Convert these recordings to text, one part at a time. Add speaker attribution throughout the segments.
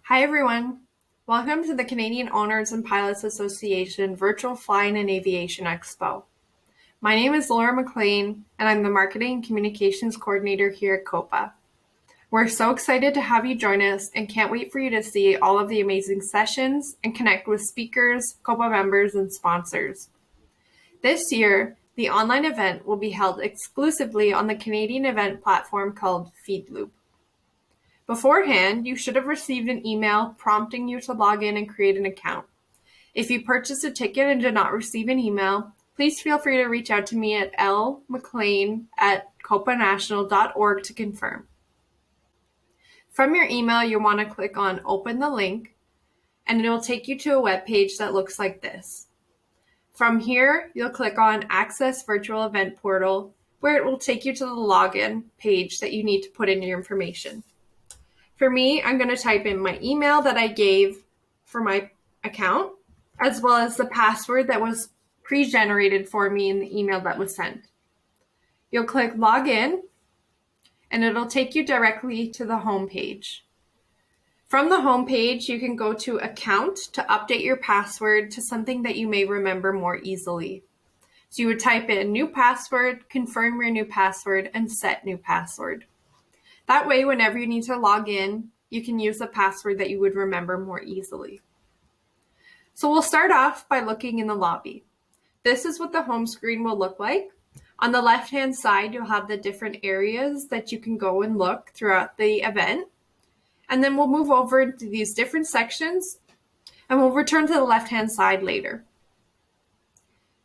Speaker 1: Hi, everyone. Welcome to the Canadian Owners and Pilots Association Virtual Flying and Aviation Expo. My name is Laura McLean, and I'm the Marketing and Communications Coordinator here at COPA. We're so excited to have you join us and can't wait for you to see all of the amazing sessions and connect with speakers, COPA members, and sponsors. This year, the online event will be held exclusively on the Canadian event platform called FeedLoop. Beforehand, you should have received an email prompting you to log in and create an account. If you purchased a ticket and did not receive an email, please feel free to reach out to me at lmclean@copanational.org to confirm. From your email, you'll want to click on Open the link, and it will take you to a web page that looks like this. From here, you'll click on Access Virtual Event Portal, where it will take you to the login page that you need to put in your information. For me, I'm going to type in my email that I gave for my account, as well as the password that was pre-generated for me in the email that was sent. You'll click Login, and it'll take you directly to the home page. From the home page, you can go to Account to update your password to something that you may remember more easily. So you would type in New Password, confirm your new password, and Set New Password. That way, whenever you need to log in, you can use a password that you would remember more easily. So we'll start off by looking in the lobby. This is what the home screen will look like. On the left-hand side, you'll have the different areas that you can go and look throughout the event. And then we'll move over to these different sections, and we'll return to the left-hand side later.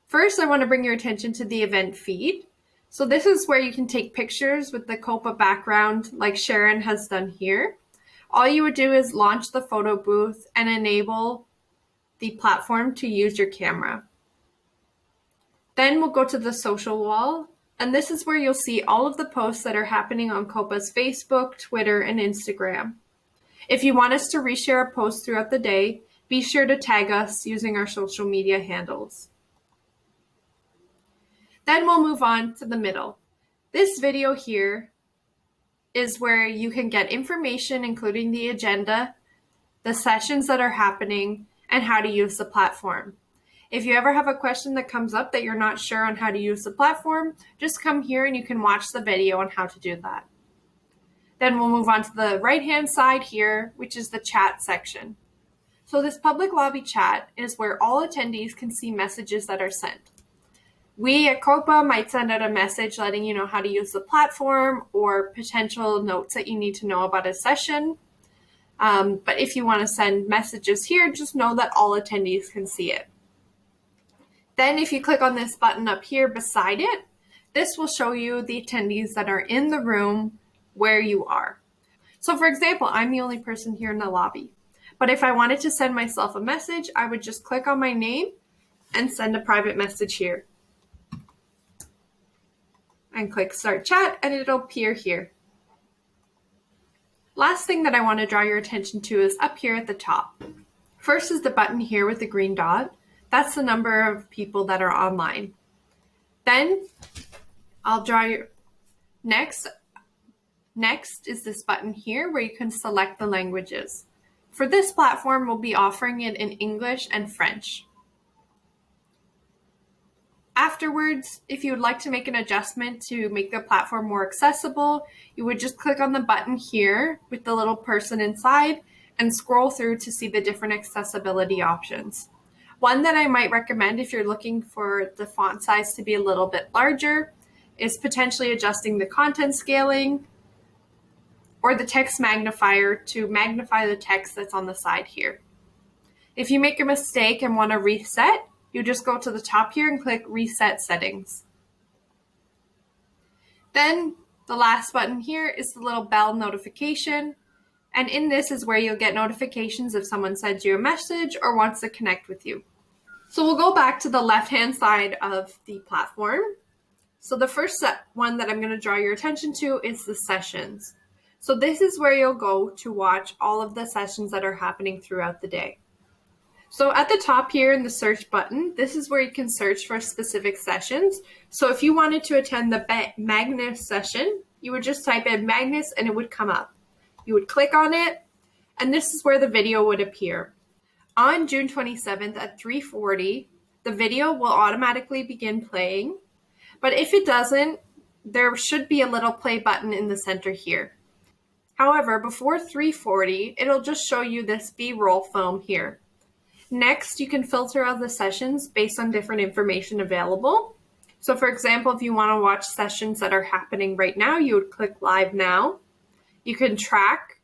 Speaker 1: First, I want to bring your attention to the event feed. So this is where you can take pictures with the COPA background like Sharon has done here. All you would do is launch the photo booth and enable the platform to use your camera. Then we'll go to the social wall, and this is where you'll see all of the posts that are happening on COPA's Facebook, Twitter, and Instagram. If you want us to reshare a post throughout the day, be sure to tag us using our social media handles. Then we'll move on to the middle. This video here is where you can get information, including the agenda, the sessions that are happening, and how to use the platform. If you ever have a question that comes up that you're not sure on how to use the platform, just come here and you can watch the video on how to do that. Then we'll move on to the right-hand side here, which is the chat section. So this public lobby chat is where all attendees can see messages that are sent. We at COPA might send out a message letting you know how to use the platform or potential notes that you need to know about a session. But if you want to send messages here, just know that all attendees can see it. Then if you click on this button up here beside it, this will show you the attendees that are in the room where you are. So for example, I'm the only person here in the lobby. But if I wanted to send myself a message, I would just click on my name and send a private message here. And click Start Chat, and it'll appear here. Last thing that I want to draw your attention to is up here at the top. First is the button here with the green dot. That's the number of people that are online. Then I'll draw your next is this button here where you can select the languages. For this platform, we'll be offering it in English and French. Afterwards, if you would like to make an adjustment to make the platform more accessible, you would just click on the button here with the little person inside and scroll through to see the different accessibility options. One that I might recommend if you're looking for the font size to be a little bit larger is potentially adjusting the content scaling or the text magnifier to magnify the text that's on the side here. If you make a mistake and want to reset, you just go to the top here and click Reset Settings. Then the last button here is the little bell notification. And in this is where you'll get notifications if someone sends you a message or wants to connect with you. So we'll go back to the left-hand side of the platform. So the first one that I'm going to draw your attention to is the sessions. So this is where you'll go to watch all of the sessions that are happening throughout the day. So at the top here in the search button, this is where you can search for specific sessions. So if you wanted to attend the Magnus session, you would just type in Magnus and it would come up. You would click on it and this is where the video would appear. On June 27th at 3:40, the video will automatically begin playing, but if it doesn't, there should be a little play button in the center here. However, before 3:40, it'll just show you this B-roll film here. Next, you can filter out the sessions based on different information available. So for example, if you want to watch sessions that are happening right now, you would click Live Now. You can track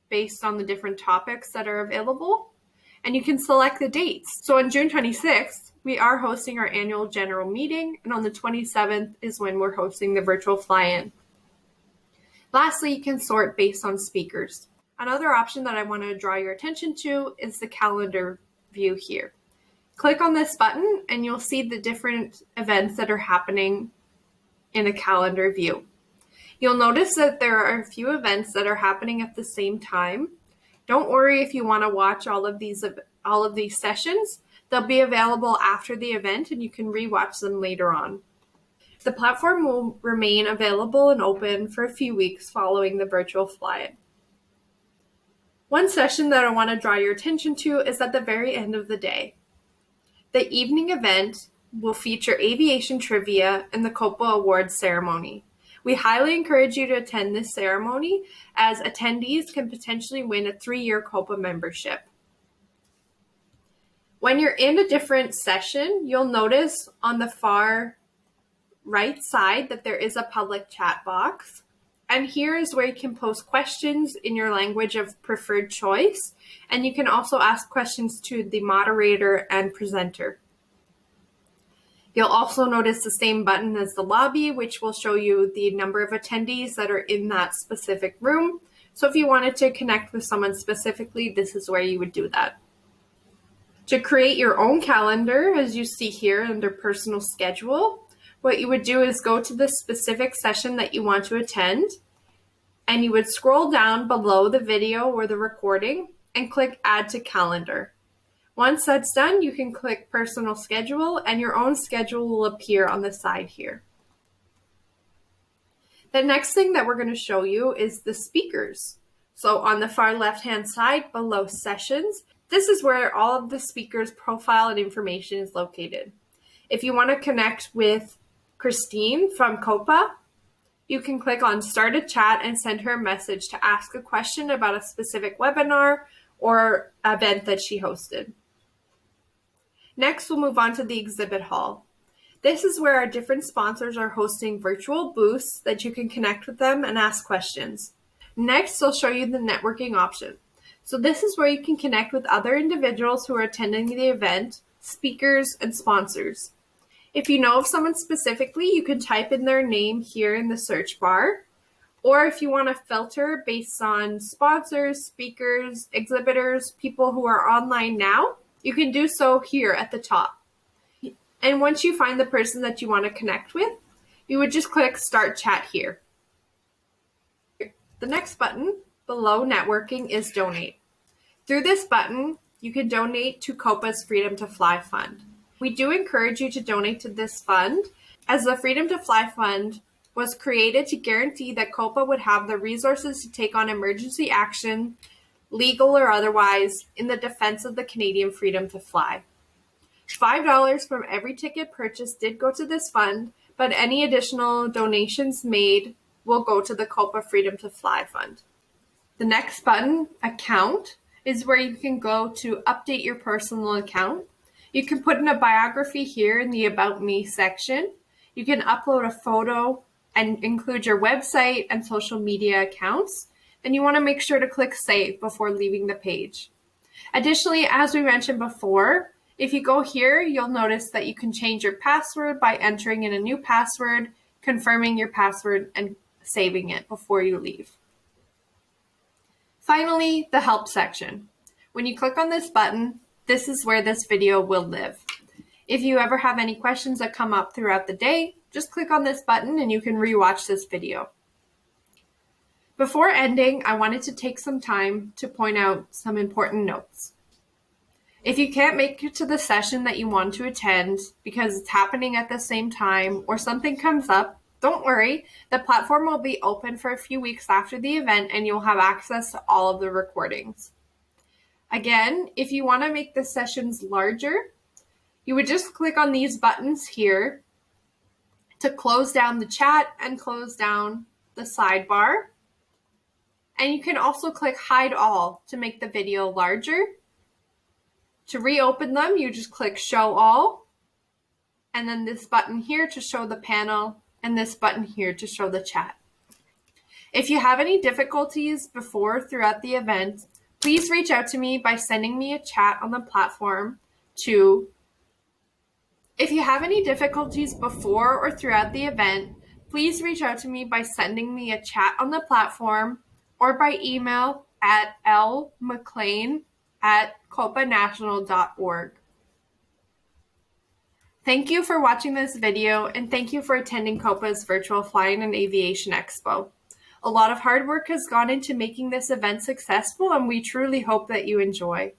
Speaker 1: based on the different topics that are available, and you can select the dates. So on June 26th, we are hosting our annual general meeting, and on the 27th is when we're hosting the virtual fly-in. Lastly, you can sort based on speakers. Another option that I want to draw your attention to is the calendar view here. Click on this button and you'll see the different events that are happening in the calendar view. You'll notice that there are a few events that are happening at the same time. Don't worry if you want to watch all of these sessions. They'll be available after the event and you can rewatch them later on. The platform will remain available and open for a few weeks following the virtual fly-in. One session that I want to draw your attention to is at the very end of the day. The evening event will feature aviation trivia and the COPA Awards ceremony. We highly encourage you to attend this ceremony as attendees can potentially win a 3-year COPA membership. When you're in a different session, you'll notice on the far right side that there is a public chat box. And here is where you can post questions in your language of preferred choice. And you can also ask questions to the moderator and presenter. You'll also notice the same button as the lobby, which will show you the number of attendees that are in that specific room. So if you wanted to connect with someone specifically, this is where you would do that. To create your own calendar, as you see here under personal schedule, what you would do is go to the specific session that you want to attend, and you would scroll down below the video or the recording and click Add to Calendar. Once that's done, you can click Personal Schedule, and your own schedule will appear on the side here. The next thing that we're going to show you is the speakers. So on the far left-hand side below Sessions, this is where all of the speakers' profile and information is located. If you want to connect with Christine from COPA, you can click on Start a Chat and send her a message to ask a question about a specific webinar or event that she hosted. Next, we'll move on to the exhibit hall. This is where our different sponsors are hosting virtual booths that you can connect with them and ask questions. Next, I'll show you the networking option. So this is where you can connect with other individuals who are attending the event, speakers, and sponsors. If you know of someone specifically, you can type in their name here in the search bar. Or if you want to filter based on sponsors, speakers, exhibitors, people who are online now, you can do so here at the top. And once you find the person that you want to connect with, you would just click Start Chat here. The next button below networking is Donate. Through this button, you can donate to COPA's Freedom to Fly Fund. We do encourage you to donate to this fund, as the Freedom to Fly Fund was created to guarantee that COPA would have the resources to take on emergency action, legal or otherwise, in the defense of the Canadian freedom to fly. $5 from every ticket purchased did go to this fund, but any additional donations made will go to the COPA Freedom to Fly Fund. The next button, Account, is where you can go to update your personal account. You can put in a biography here in the About Me section. You can upload a photo and include your website and social media accounts. And you want to make sure to click Save before leaving the page. Additionally, as we mentioned before, if you go here, you'll notice that you can change your password by entering in a new password, confirming your password, and saving it before you leave. Finally, the Help section. When you click on this button, this is where this video will live. If you ever have any questions that come up throughout the day, just click on this button and you can rewatch this video. Before ending, I wanted to take some time to point out some important notes. If you can't make it to the session that you want to attend because it's happening at the same time or something comes up, Don't worry, the platform will be open for a few weeks after the event and you'll have access to all of the recordings. Again, if you want to make the sessions larger, you would just click on these buttons here to close down the chat and close down the sidebar. And you can also click hide all to make the video larger. To reopen them, you just click show all, and then this button here to show the panel, and this button here to show the chat. If you have any difficulties throughout the event, please reach out to me by sending me a chat on the platform to If you have any difficulties before or throughout the event, please reach out to me by sending me a chat on the platform or by email at lmclean@copanational.org. Thank you for watching this video, and thank you for attending COPA's Virtual Flying and Aviation Expo. A lot of hard work has gone into making this event successful, and we truly hope that you enjoy.